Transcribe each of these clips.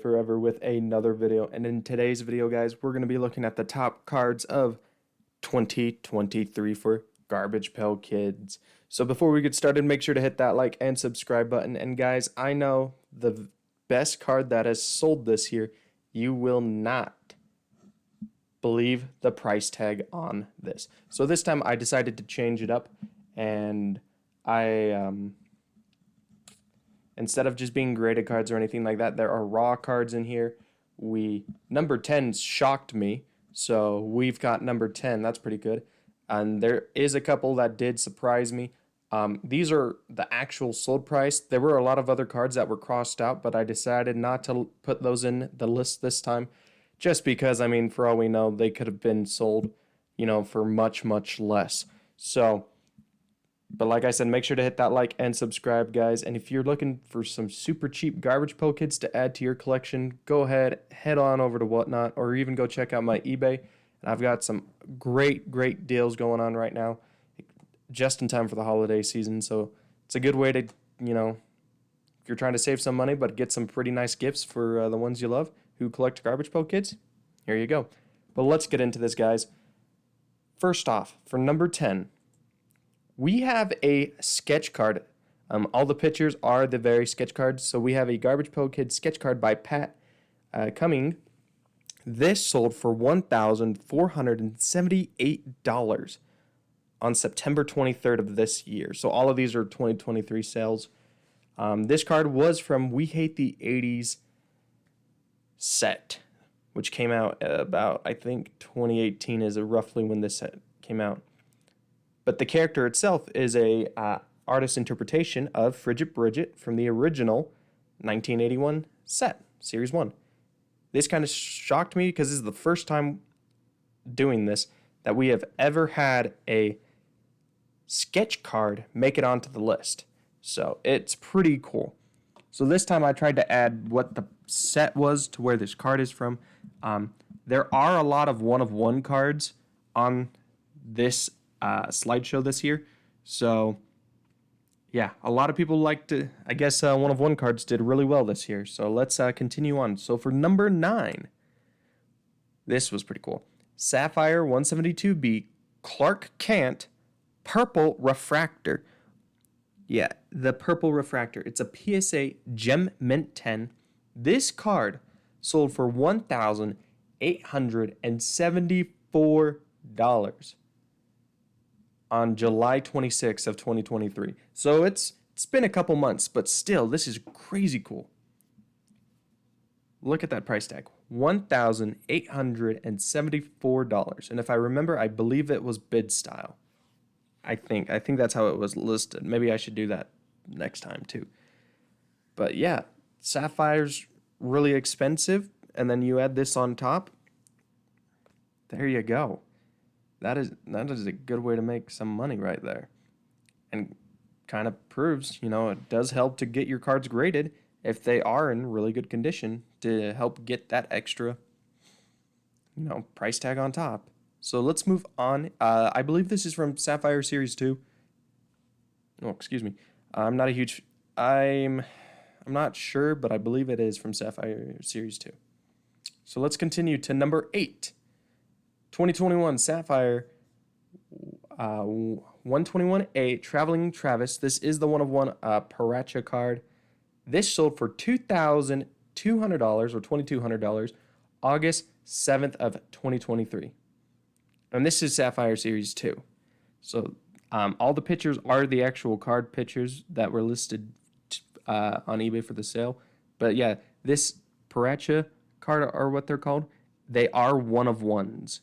Forever with another video, and in today's video, guys, we're going to be looking at the top cards of 2023 for Garbage Pail Kids. So before we get started, make sure to hit that like and subscribe button. And guys, I know the best card that has sold this year. You will not believe the price tag on this. So this time I decided to change it up, and instead of just being graded cards or anything like that, there are raw cards in here. Number 10 shocked me, so we've got number 10. That's pretty good. And there is a couple that did surprise me. These are the actual sold price. There were a lot of other cards that were crossed out, but I decided not to put those in the list this time, just because, I mean, for all we know, they could have been sold, for much, much less. So, but like I said, make sure to hit that like and subscribe, guys. And if you're looking for some super cheap Garbage Pail Kids to add to your collection, go ahead, head on over to Whatnot, or even go check out my eBay. And I've got some great deals going on right now, just in time for the holiday season. So it's a good way to, if you're trying to save some money but get some pretty nice gifts for the ones you love who collect Garbage Pail Kids, here you go. But let's get into this, guys. First off, for number 10, we have a sketch card. All the pictures are the very sketch cards. So we have a Garbage Pail Kids sketch card by Pat Cumming. This sold for $1,478 on September 23rd of this year. So all of these are 2023 sales. This card was from We Hate the 80s set, which came out about, I think, 2018 is roughly when this set came out. But the character itself is a artist's interpretation of Frigid Bridget from the original 1981 set, Series 1. This kind of shocked me because this is the first time doing this that we have ever had a sketch card make it onto the list. So it's pretty cool. So this time I tried to add what the set was to where this card is from. There are a lot of one-of-one cards on this slideshow this year. So yeah, a lot of people like to, I guess one-of-one cards did really well this year. So let's continue on. So for number 9, this was pretty cool. Sapphire 172B Clark Kent Purple Refractor. Yeah, the Purple Refractor. It's a PSA Gem Mint 10. This card sold for $1,874 on July 26th of 2023. So it's been a couple months, but still, this is crazy cool. Look at that price tag, $1,874. And if I remember, I believe it was bid style. I think that's how it was listed. Maybe I should do that next time too. But yeah, Sapphire's really expensive, and then you add this on top. There you go. That is a good way to make some money right there. And kind of proves, it does help to get your cards graded if they are in really good condition to help get that extra, price tag on top. So let's move on. I believe this is from Sapphire Series 2. Oh, excuse me. I'm not sure, but I believe it is from Sapphire Series 2. So let's continue to number 8. 2021 Sapphire 121A Traveling Travis. This is the one-of-one Paracha card. This sold for $2,200 or $2,200 August 7th of 2023. And this is Sapphire Series 2. So all the pictures are the actual card pictures that were listed on eBay for the sale. But yeah, this Paracha card, or what they're called, they are one-of-ones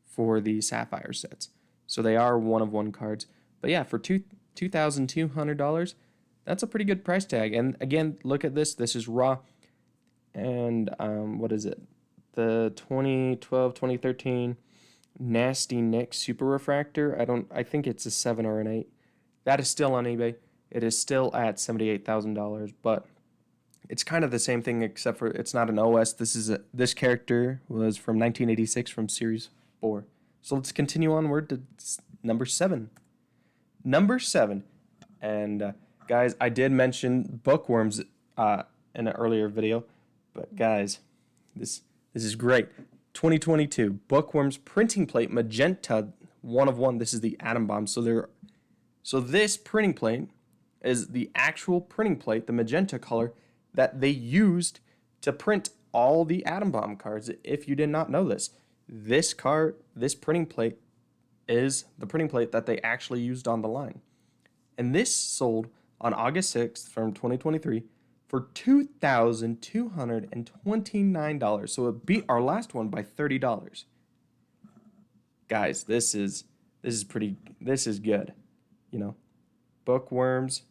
for the Sapphire sets. So they are one-of-one cards. But yeah, for $2,200, that's a pretty good price tag. And again, look at this. This is raw. And what is it? The 2012, 2013 Nasty Nick Super Refractor. I think it's a 7 or an 8. That is still on eBay. It is still at $78,000, but it's kind of the same thing except for it's not an OS. This character was from 1986 from Series 4. So let's continue onward to number 7. Number 7, and guys, I did mention bookworms in an earlier video. But guys, this is great. 2022 Bookworms printing plate magenta 1 of 1. This is the atom bomb. So this printing plate is the actual printing plate, the magenta color that they used to print all the atom bomb cards. If you did not know this, this printing plate is the printing plate that they actually used on the line. And this sold on August 6th from 2023 for $2,229. So it beat our last one by $30. Guys, this is good. You know, Bookworms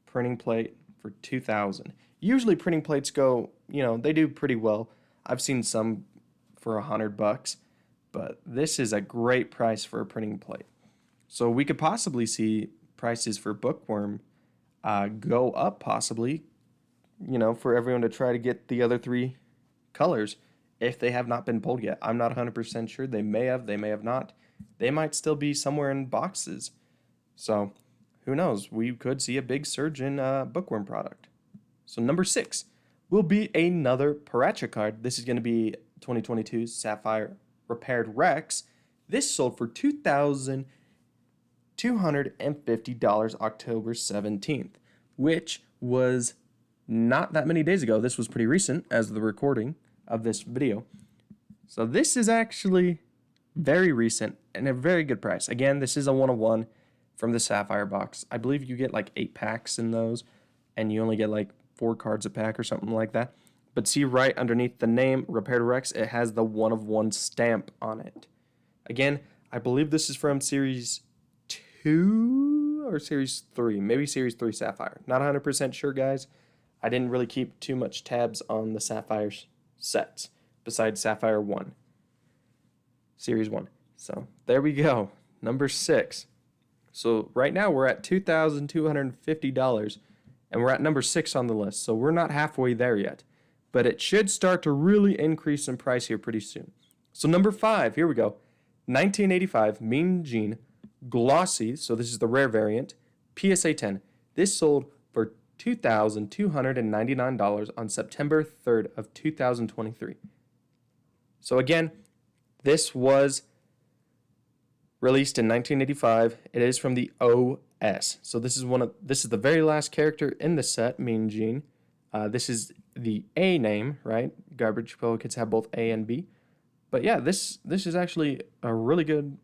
printing plate for 2,000. Usually printing plates go, they do pretty well. I've seen some for $100, but this is a great price for a printing plate. So we could possibly see prices for Bookworm go up possibly, for everyone to try to get the other 3 colors if they have not been pulled yet. I'm not 100% sure. They may have not. They might still be somewhere in boxes. So who knows? We could see a big surge in Bookworm product. So number 6 will be another Paracha card. This is going to be 2022 Sapphire Repaired Rex. This sold for $2,250 October 17th, which was not that many days ago. This was pretty recent as the recording of this video. So this is actually very recent and a very good price. Again, this is a 1-of-1 from the Sapphire box. I believe you get like 8 packs in those, and you only get like 4 cards a pack or something like that. But see right underneath the name, Repaired Rex, it has the 1-of-1 stamp on it. Again, I believe this is from Series 2 or Series 3. Maybe Series 3 Sapphire. Not 100% sure, guys. I didn't really keep too much tabs on the Sapphire sets besides Sapphire 1. Series 1. So there we go. Number 6. So right now we're at $2,250 and we're at number 6 on the list. So we're not halfway there yet. But it should start to really increase in price here pretty soon. So number 5, here we go. 1985 Mean Gene Glossy. So this is the rare variant. PSA 10. This sold for $2,299 on September 3rd of 2023. So again, this was released in 1985. It is from the OS. So this is the very last character in the set, Mean Gene. This is the A name, right? Garbage Pail Kids have both A and B. But yeah, this is actually a really good,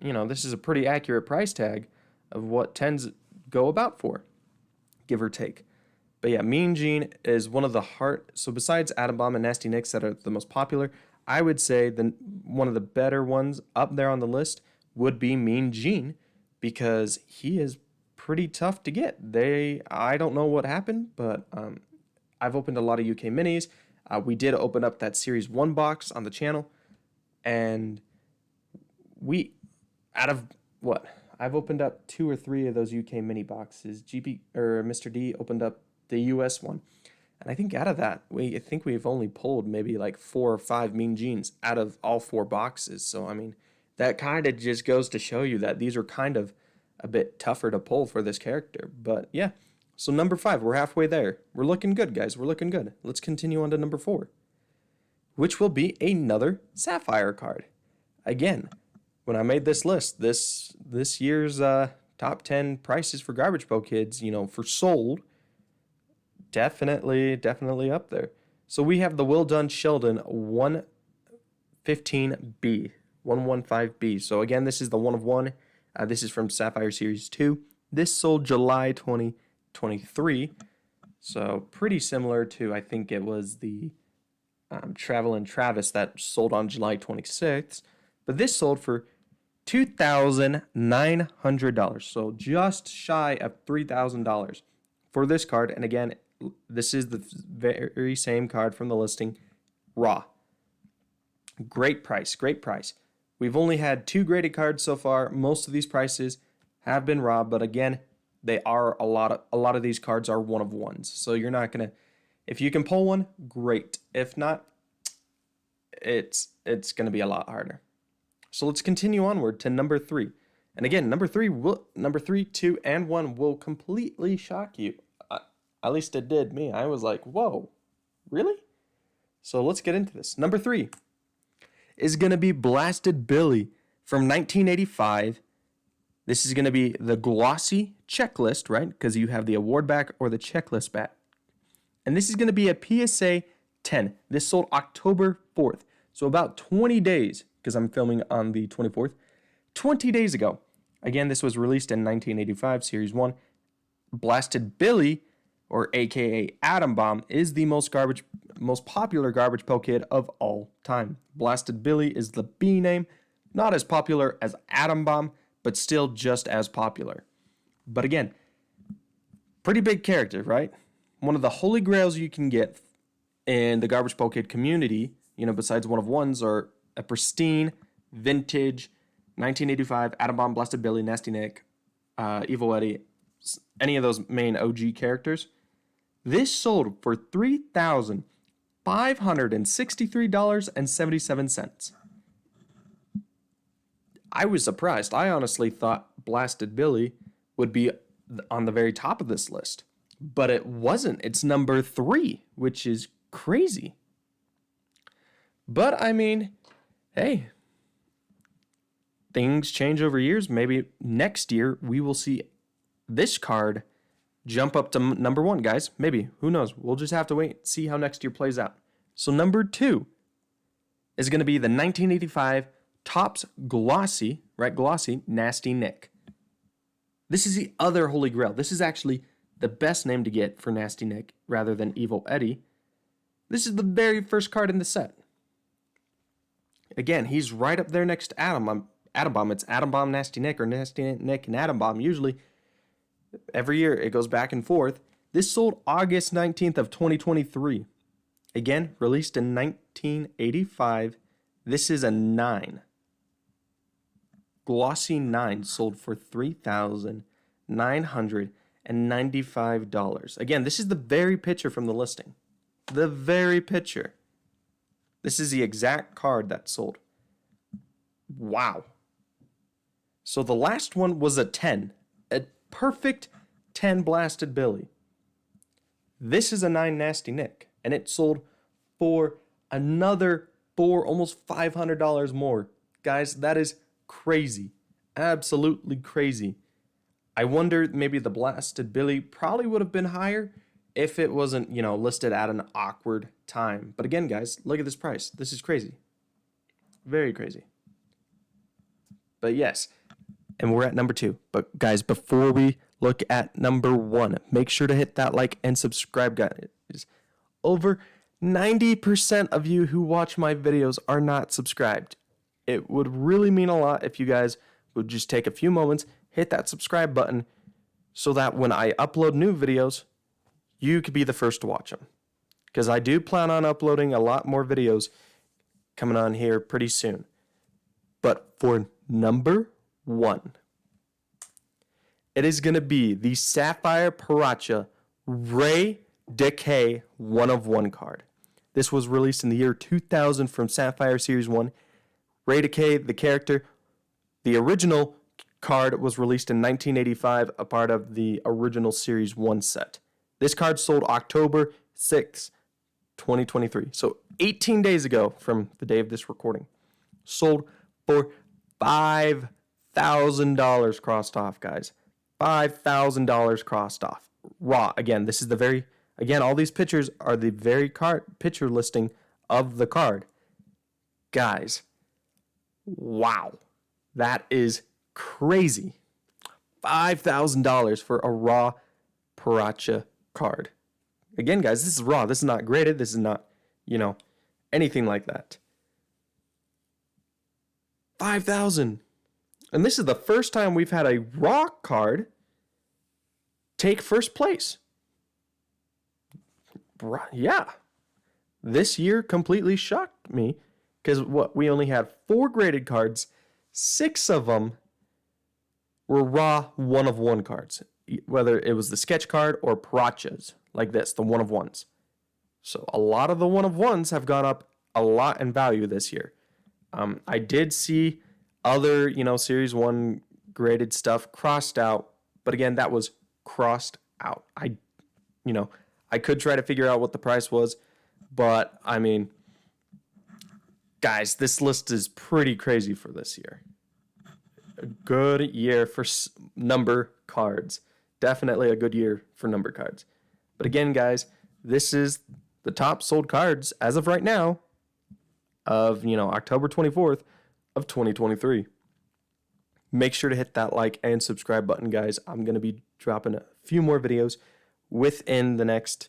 this is a pretty accurate price tag of what tens go about for, give or take. But yeah, Mean Gene is one of the so besides Atom Bomb and Nasty Nicks that are the most popular, I would say one of the better ones up there on the list would be Mean Gene, because he is pretty tough to get. I don't know what happened, but I've opened a lot of UK minis. We did open up that Series 1 box on the channel, and I've opened up 2 or 3 of those UK mini boxes. Mr. D opened up the US one. And I think out of that, we've only pulled maybe like 4 or 5 Mean Genes out of all 4 boxes. So, I mean, that kind of just goes to show you that these are kind of a bit tougher to pull for this character. But yeah, so number 5, we're halfway there. We're looking good, guys. We're looking good. Let's continue on to number 4, which will be another Sapphire card. Again, when I made this list, this year's top 10 prices for Garbage Pail Kids, for sold, definitely up there. So we have the Will Done Sheldon 115B, 115B. So again, this is the 1-of-1. This is from Sapphire Series 2. This sold July 2023. So pretty similar to, I think it was the Travel and Travis that sold on July 26th. But this sold for $2,900. So just shy of $3,000 for this card. And again, this is the very same card from the listing, raw. Great price. We've only had 2 graded cards so far. Most of these prices have been raw, but again, they are a lot of these cards are 1-of-1s. So you're not gonna, if you can pull one, great. If not, it's gonna be a lot harder. So let's continue onward to number 3. And again, number 3, 2, and 1 will completely shock you. At least it did me. I was like, whoa, really? So let's get into this. Number 3 is going to be Blasted Billy from 1985. This is going to be the glossy checklist, right? Because you have the award back or the checklist back. And this is going to be a PSA 10. This sold October 4th. So about 20 days, because I'm filming on the 24th, 20 days ago. Again, this was released in 1985, Series 1. Blasted Billy, or aka Atom Bomb, is the most popular Garbage Pail Kid of all time. Blasted Billy is the B name, not as popular as Atom Bomb, but still just as popular. But again, pretty big character, right? One of the holy grails you can get in the Garbage Pail Kid community, besides one of ones, are a pristine, vintage, 1985 Atom Bomb, Blasted Billy, Nasty Nick, Evil Eddie, any of those main OG characters. This sold for $3,563.77. I was surprised. I honestly thought Blasted Billy would be on the very top of this list, but it wasn't. It's number 3, which is crazy. But I mean, hey, things change over years. Maybe next year we will see this card jump up to number 1, guys. Maybe. Who knows? We'll just have to wait and see how next year plays out. So number 2 is going to be the 1985 Topps Glossy, right? Glossy, Nasty Nick. This is the other holy grail. This is actually the best name to get for Nasty Nick rather than Evil Eddie. This is the very first card in the set. Again, he's right up there next to Atom Bomb. It's Atom Bomb, Nasty Nick, or Nasty Nick and Atom Bomb. Usually, every year it goes back and forth. This sold August 19th of 2023. Again, released in 1985. This is a 9. Glossy 9 sold for $3,995. Again, this is the very picture from the listing. The very picture. This is the exact card that sold. Wow. So the last one was a 10. A perfect 10 Blasted Billy. This is a 9 Nasty Nick. And it sold for another almost $500 more. Guys, that is crazy. Absolutely crazy. I wonder maybe the Blasted Billy probably would have been higher if it wasn't, listed at an awkward time. But again, guys, look at this price. This is crazy. Very crazy. But yes, and we're at number 2. But guys, before we look at number 1, make sure to hit that like and subscribe, guys. Over 90% of you who watch my videos are not subscribed. It would really mean a lot if you guys would just take a few moments, hit that subscribe button, so that when I upload new videos, you could be the first to watch them. Because I do plan on uploading a lot more videos coming on here pretty soon. But for number 1, it is going to be the Sapphire Paracha Ray Decay 1 of 1 card. This was released in the year 2000 from Sapphire Series 1. Ray Decay, the character, the original card was released in 1985, a part of the original Series 1 set. This card sold October 6, 2023. So 18 days ago from the day of this recording. Sold for $5,000 crossed off, guys. $5,000 crossed off. Raw. Again, this is all these pictures are the very picture listing of the card. Guys, wow. That is crazy. $5,000 for a raw Paracha card. Again, guys, this is raw. This is not graded. This is not, anything like that. 5,000. And this is the first time we've had a raw card take first place. Yeah. This year completely shocked me because we only had 4 graded cards. 6 of them were raw 1 of 1 cards, whether it was the sketch card or Parachas, like this, the 1 of 1s. So a lot of the 1 of 1s have gone up a lot in value this year. I did see other, Series 1 graded stuff crossed out, but again, that was crossed out. I could try to figure out what the price was, but I mean, guys, this list is pretty crazy for this year. A good year for number cards. Definitely a good year for number cards. But again, guys, this is the top sold cards as of right now of, October 24th of 2023. Make sure to hit that like and subscribe button, guys. I'm going to be dropping a few more videos within the next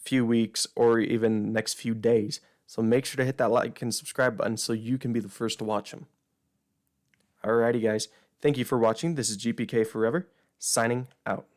few weeks or even next few days. So make sure to hit that like and subscribe button so you can be the first to watch them. Alrighty, guys. Thank you for watching. This is GPK Forever, signing out.